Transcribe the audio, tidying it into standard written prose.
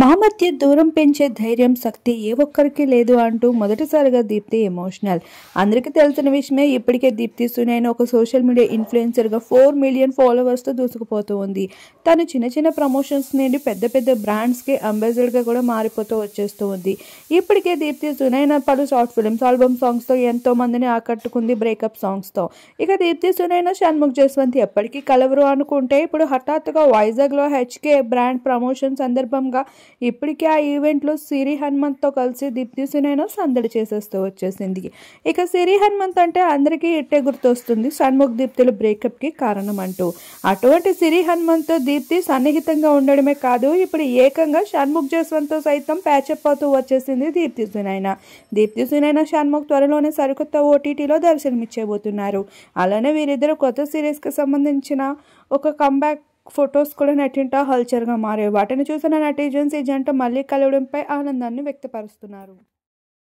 మా మధ్య దూరం పెంచే ధైర్యం శక్తి ఏ ఒక్కరికి లేదు అంటూ మొదటిసారిగా దీప్తి ఎమోషనల్. అందరికీ తెలిసిన విషయమే, ఇప్పటికే దీప్తి సునైన ఒక సోషల్ మీడియా ఇన్ఫ్లుయెన్సర్గా 4 మిలియన్ ఫాలోవర్స్తో దూసుకుపోతూ ఉంది. తను చిన్న చిన్న ప్రమోషన్స్ నుండి పెద్ద పెద్ద బ్రాండ్స్కి అంబాసిడర్గా కూడా మారిపోతూ వచ్చేస్తూ ఉంది. ఇప్పటికే దీప్తి సునైన పలు షార్ట్ ఫిల్మ్స్, ఆల్బమ్ సాంగ్స్తో ఎంతో మందిని ఆకట్టుకుంది, బ్రేకప్ సాంగ్స్తో. ఇక దీప్తి సునైన, షణ్ముఖ్ జస్వంత్ ఎప్పటికీ కలవరు అనుకుంటే ఇప్పుడు హఠాత్తుగా వైజాగ్లో హెచ్కే బ్రాండ్ ప్రమోషన్ సందర్భంగా ఇప్పటికే ఆ ఈవెంట్లో సిరి హనుమంత్తో కలిసి దీప్తి సునైన సందడి చేసేస్తూ వచ్చేసింది. ఇక సిరి హనుమంత్ అంటే అందరికీ ఇట్టే గుర్తొస్తుంది, షణ్ముఖ్ దీప్తుల బ్రేకప్కి కారణం అంటూ. అటువంటి సిరి హనుమంత్తో దీప్తి సన్నిహితంగా ఉండడమే కాదు, ఇప్పుడు ఏకంగా షణ్ముఖ్ జస్వంత్తో సైతం ప్యాచప్ అవుతూ వచ్చేసింది దీప్తి సునైన. దీప్తి సునైన, షణ్ముఖ్ త్వరలోనే సరికొత్త ఓటీటీలో దర్శనమిచ్చేబోతున్నారు. అలానే వీరిద్దరు కొత్త సిరీస్కి సంబంధించిన ఒక కంబ్యాక్ ఫొటోస్ కూడా నెట్టింట హల్చర్గా మారాయి. వాటిని చూసిన నెటిజన్స్ ఈ జంట మళ్ళీ కలవడంపై ఆనందాన్ని వ్యక్తపరుస్తున్నారు.